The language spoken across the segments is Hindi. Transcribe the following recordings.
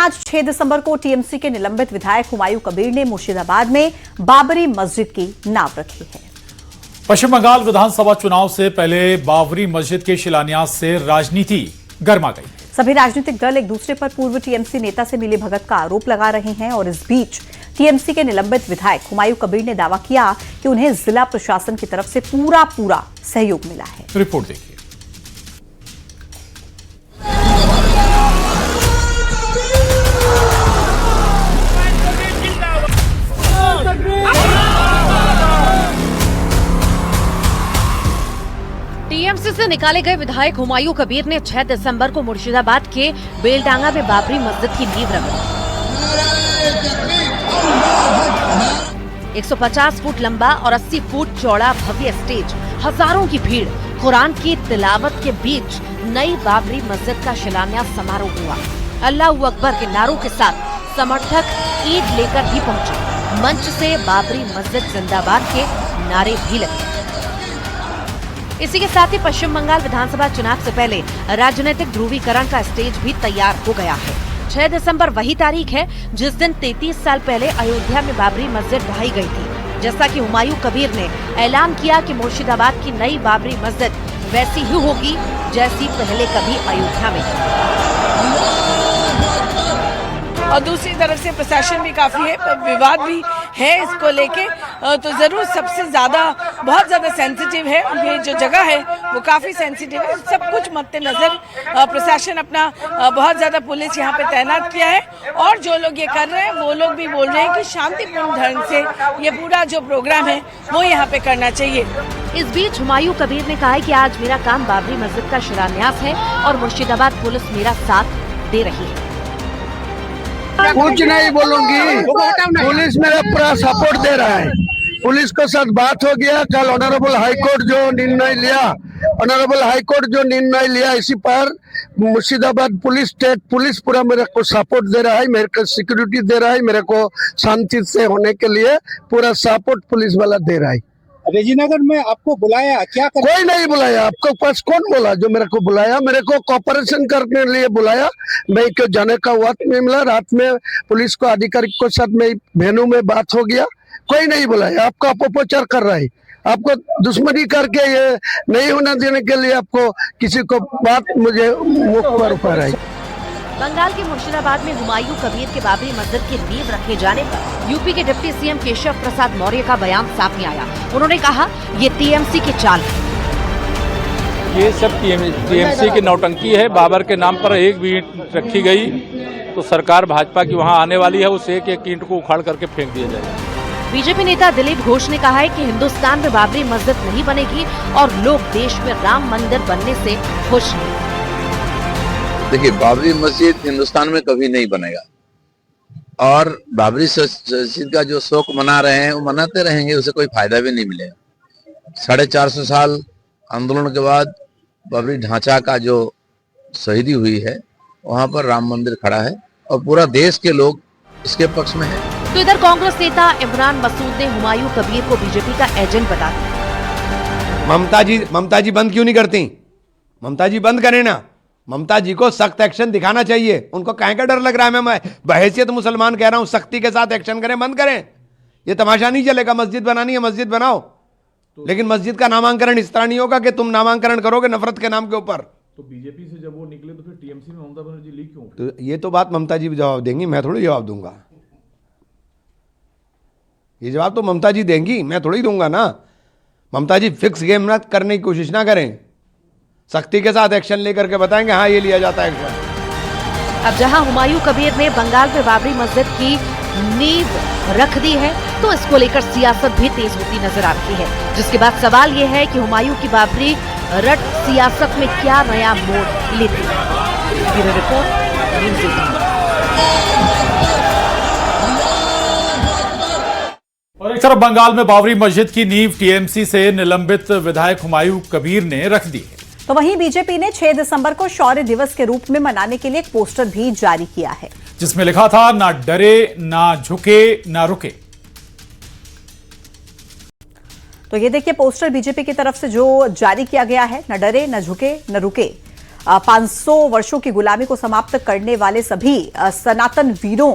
आज 6 दिसंबर को टीएमसी के निलंबित विधायक हुमायूं कबीर ने मुर्शिदाबाद में बाबरी मस्जिद की नाव रखी है। पश्चिम बंगाल विधानसभा चुनाव से पहले बाबरी मस्जिद के शिलान्यास से राजनीति गर्मा गई। सभी राजनीतिक दल एक दूसरे पर पूर्व टीएमसी नेता से मिली भगत का आरोप लगा रहे हैं और इस बीच टीएमसी के निलंबित विधायक हुमायूं कबीर ने दावा किया कि उन्हें जिला प्रशासन की तरफ से पूरा सहयोग मिला है। रिपोर्ट देखिए। टीएमसी से निकाले गए विधायक हुमायूं कबीर ने 6 दिसंबर को मुर्शिदाबाद के बेलडांगा में बाबरी मस्जिद की नींव रखी। 150 फुट लंबा और 80 फुट चौड़ा भव्य स्टेज, हजारों की भीड़, कुरान की तिलावत के बीच नई बाबरी मस्जिद का शिलान्यास समारोह हुआ। अल्लाह अकबर के नारों के साथ समर्थक ईद लेकर भी पहुंचे। मंच से बाबरी मस्जिद जिंदाबाद के नारे भी लगे। इसी के साथ ही पश्चिम बंगाल विधानसभा चुनाव से पहले राजनीतिक ध्रुवीकरण का स्टेज भी तैयार हो गया है। 6 दिसंबर वही तारीख है जिस दिन 33 साल पहले अयोध्या में बाबरी मस्जिद ढाई गई थी। जैसा कि हुमायूं कबीर ने ऐलान किया कि मुर्शिदाबाद की नई बाबरी मस्जिद वैसी ही होगी जैसी पहले कभी अयोध्या में थी। और दूसरी तरफ से प्रशासन भी काफी है, विवाद भी है इसको लेके, तो जरूर सबसे ज्यादा बहुत ज्यादा सेंसिटिव है। ये जो जगह है वो काफी सेंसिटिव है। सब कुछ मद्देनजर प्रशासन अपना बहुत ज्यादा पुलिस यहाँ पे तैनात किया है और जो लोग ये कर रहे हैं वो लोग भी बोल रहे हैं कि शांतिपूर्ण ढंग से ये पूरा जो प्रोग्राम है वो यहाँ पे करना चाहिए। इस बीच हुमायूं कबीर ने कहा है कि आज मेरा काम बाबरी मस्जिद का शिलान्यास है और मुर्शिदाबाद पुलिस मेरा साथ दे रही है। कुछ नहीं बोलूंगी, पुलिस मेरा पूरा सपोर्ट दे रहा है। पुलिस के साथ बात हो गया। कल ऑनरेबल हाईकोर्ट जो निर्णय लिया इसी पर मुर्शिदाबाद पुलिस, स्टेट पुलिस पूरा मेरे को सपोर्ट दे रहा है, मेरे को सिक्योरिटी दे रहा है, मेरे को शांति से होने के लिए पूरा सपोर्ट पुलिस वाला दे रहा है। रेजीनगर में आपको बुलाया क्या कर? कोई नहीं बुलाया। आपको पास कौन बोला जो मेरे को बुलाया? मेरे को कोऑपरेशन करने के लिए बुलाया। मैं क्यों जाने का वक्त नहीं मिला। रात में पुलिस को अधिकारी के साथ में वेन्यू में बात हो गया। कोई नहीं बुलाया। आपको अपप्रचार कर रहा है। आपको दुश्मनी करके ये नहीं होना देने के लिए आपको किसी को बात मुझे मुख पर ऊपर है। बंगाल के मुर्शिदाबाद में हुमायूं कबीर के बाबरी मस्जिद की नींव रखे जाने पर यूपी के डिप्टी सीएम केशव प्रसाद मौर्य का बयान सामने आया। उन्होंने कहा ये टीएमसी की चाल है। ये सब टीएमसी की नौटंकी है। बाबर के नाम पर एक भी ईंट रखी गई तो सरकार भाजपा की वहाँ आने वाली है, उस एक ईंट को उखाड़ करके फेंक दिया जाएगा। बीजेपी नेता दिलीप घोष ने कहा है कि हिंदुस्तान में बाबरी मस्जिद नहीं बनेगी और लोग देश में राम मंदिर बनने से खुश हैं। देखिए, बाबरी मस्जिद हिंदुस्तान में कभी नहीं बनेगा और बाबरी मस्जिद का जो शोक मना रहे हैं वो मनाते रहेंगे, उसे कोई फायदा भी नहीं मिलेगा। 450 साल आंदोलन के बाद बाबरी ढांचा का जो शहीदी हुई है वहां पर राम मंदिर खड़ा है और पूरा देश के लोग इसके पक्ष में है। तो इधर कांग्रेस नेता इमरान मसूद ने हुमायूं कबीर को बीजेपी का एजेंट बता दिया। ममता जी बंद क्यों नहीं करती? ममता जी बंद करें ना। ममता जी को सख्त एक्शन दिखाना चाहिए। उनको काहे का डर लग रहा है? मैं बहैसियत मुसलमान कह रहा हूं, सख्ती के साथ एक्शन करें, बंद करें। ये तमाशा नहीं चलेगा। मस्जिद बनानी है मस्जिद बनाओ, लेकिन मस्जिद का नामांकन इस तरह नहीं होगा कि तुम नामांकन करोगे नफरत के नाम के ऊपर। तो बीजेपी से जब वो निकले तो फिर टीएमसी में ममता बनर्जी लीक क्यों? तो ये तो बात ममता जी जवाब देंगी, मैं थोड़ी जवाब दूंगा। ये जवाब तो ममता जी देंगी, मैं थोड़ी दूंगा ना। ममता जी फिक्स गेम ना करने की कोशिश ना करें, सख्ती के साथ एक्शन लेकर के बताएंगे हाँ ये लिया जाता है एक्शन। अब जहां हुमायूं कबीर ने बंगाल में बाबरी मस्जिद की नींव रख दी है तो इसको लेकर सियासत भी तेज होती नजर आ रही है, जिसके बाद सवाल ये है कि हुमायूं की बाबरी रट सियासत में क्या नया मोड़ लेती है। Bureau report, news 18। और एक तरफ बंगाल में बाबरी मस्जिद की नींव टीएमसी से निलंबित विधायक हुमायूं कबीर ने रख दी है। तो वहीं बीजेपी ने 6 दिसंबर को शौर्य दिवस के रूप में मनाने के लिए एक पोस्टर भी जारी किया है, जिसमें लिखा था ना डरे, ना झुके, ना रुके। तो ये देखिए पोस्टर बीजेपी की तरफ से जो जारी किया गया है, न डरे, न झुके, न रुके। 500 वर्षों की गुलामी को समाप्त करने वाले सभी सनातन वीरों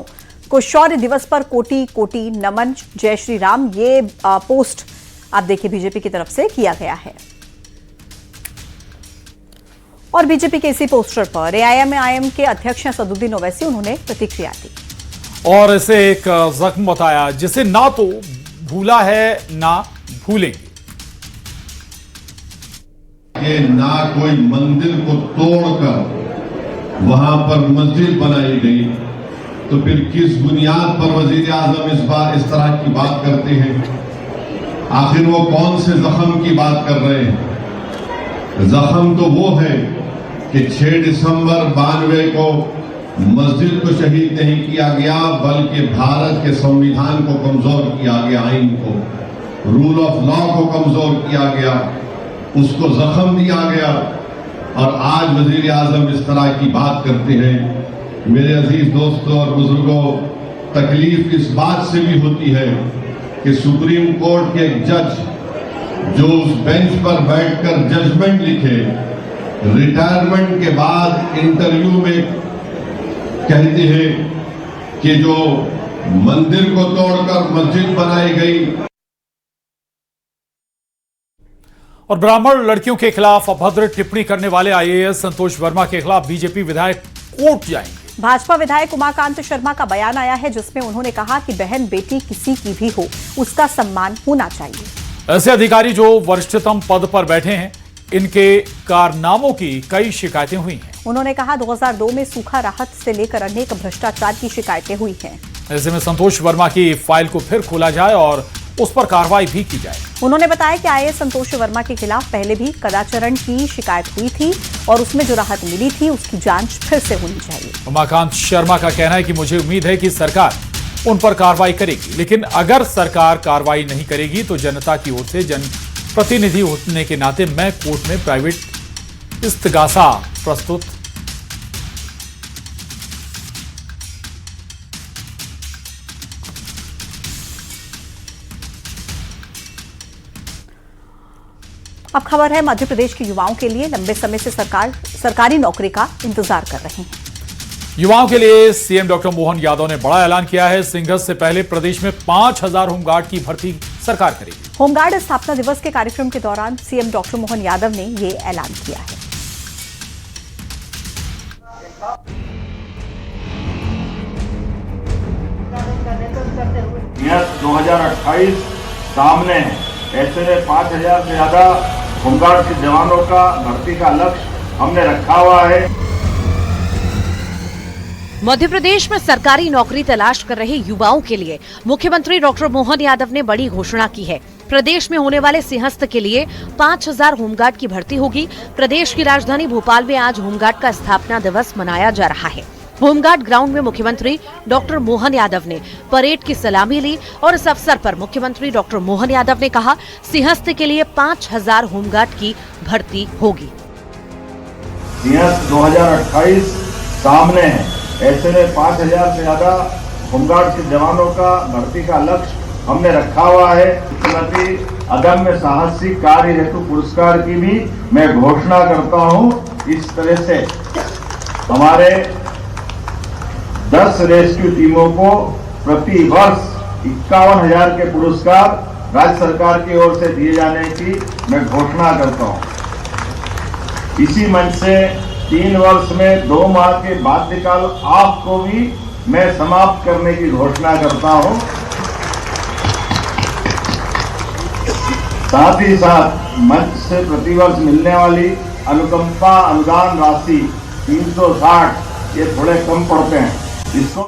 को शौर्य दिवस पर कोटि कोटि नमन। जय श्री राम, ये पोस्ट आप देखिए बीजेपी की तरफ से किया गया है। और बीजेपी के इसी पोस्टर पर एआईएमआईएम के अध्यक्ष सदुद्दीन ओवैसी उन्होंने प्रतिक्रिया दी और इसे एक जख्म बताया जिसे ना तो भूला है ना भूलेंगे। कि ना कोई मंदिर को तोड़कर वहां पर मस्जिद बनाई गई, तो फिर किस बुनियाद पर वजीर आजम इस बार इस तरह की बात करते हैं? आखिर वो कौन से जख्म की बात कर रहे हैं? जख्म तो वो है कि 6 दिसंबर 92 को मस्जिद को शहीद नहीं किया गया, बल्कि भारत के संविधान को कमजोर किया गया, आइन को, रूल ऑफ लॉ को कमजोर किया गया, उसको जख्म दिया गया। और आज वजीर आजम इस तरह की बात करते हैं। मेरे अजीज दोस्तों और बुजुर्गों, तकलीफ इस बात से भी होती है कि सुप्रीम कोर्ट के एक जज जो उस बेंच पर बैठकर जजमेंट लिखे, रिटायरमेंट के बाद इंटरव्यू में कहते हैं कि जो मंदिर को तोड़कर मस्जिद बनाई गई। और ब्राह्मण लड़कियों के खिलाफ अभद्र टिप्पणी करने वाले आईएएस संतोष वर्मा के खिलाफ बीजेपी विधायक कोर्ट जाएंगे। भाजपा विधायक उमाकांत शर्मा का बयान आया है जिसमें उन्होंने कहा कि बहन बेटी किसी की भी हो, उसका सम्मान होना चाहिए। ऐसे अधिकारी जो वरिष्ठतम पद पर बैठे हैं, इनके कारनामों की कई शिकायतें हुई हैं। उन्होंने कहा 2002 में सूखा राहत से लेकर अनेक भ्रष्टाचार की शिकायतें हुई हैं। ऐसे में संतोष वर्मा की फाइल को फिर खोला जाए और उस पर कार्रवाई भी की जाए। उन्होंने बताया कि आईएएस संतोष वर्मा के खिलाफ पहले भी कदाचरण की शिकायत हुई थी और उसमें जो राहत मिली थी उसकी जांच फिर से होनी चाहिए। उमाकांत शर्मा का कहना है कि मुझे उम्मीद है कि सरकार उन पर कार्रवाई करेगी, लेकिन अगर सरकार कार्रवाई नहीं करेगी तो जनता की ओर से जनप्रतिनिधि होने के नाते मैं कोर्ट में प्राइवेट इस्तिगासा प्रस्तुत अब खबर है मध्य प्रदेश के युवाओं के लिए लंबे समय से सरकारी नौकरी का इंतजार कर रहे हैं। युवाओं के लिए सीएम डॉक्टर मोहन यादव ने बड़ा ऐलान किया है। सिंघस से पहले प्रदेश में 5000 होमगार्ड की भर्ती सरकार करेगी। होमगार्ड स्थापना दिवस के कार्यक्रम के दौरान सीएम डॉक्टर मोहन यादव ने ये ऐलान किया है। 2028 सामने है, ऐसे में 5000 से ज्यादा होमगार्ड के जवानों का भर्ती का लक्ष्य हमने रखा हुआ है। मध्य प्रदेश में सरकारी नौकरी तलाश कर रहे युवाओं के लिए मुख्यमंत्री डॉक्टर मोहन यादव ने बड़ी घोषणा की है। प्रदेश में होने वाले सिंहस्थ के लिए 5000 होमगार्ड की भर्ती होगी। प्रदेश की राजधानी भोपाल में आज होमगार्ड का स्थापना दिवस मनाया जा रहा है। होमगार्ड ग्राउंड में मुख्यमंत्री डॉक्टर मोहन यादव ने परेड की सलामी ली और इस अवसर पर मुख्यमंत्री डॉक्टर मोहन यादव ने कहा, सिंहस्थ के लिए 5000 होमगार्ड की भर्ती होगी। सिंहस्थ 2028 सामने है, ऐसे में 5000 से ज्यादा होमगार्ड के जवानों का भर्ती का लक्ष्य हमने रखा हुआ है। मुख्यमंत्री अदम्य साहसिक कार्य हेतु पुरस्कार की भी मैं घोषणा करता हूँ। इस तरह से हमारे 10 रेस्क्यू टीमों को प्रति वर्ष 51,000 के पुरस्कार राज्य सरकार की ओर से दिए जाने की मैं घोषणा करता हूं। इसी मंच से 3 वर्ष में 2 माह के बाध्यकाल ऑफ को भी मैं समाप्त करने की घोषणा करता हूं। साथ ही साथ मंच से प्रतिवर्ष मिलने वाली अनुकंपा अनुदान राशि 360 ये थोड़े कम पड़ते हैं, इसको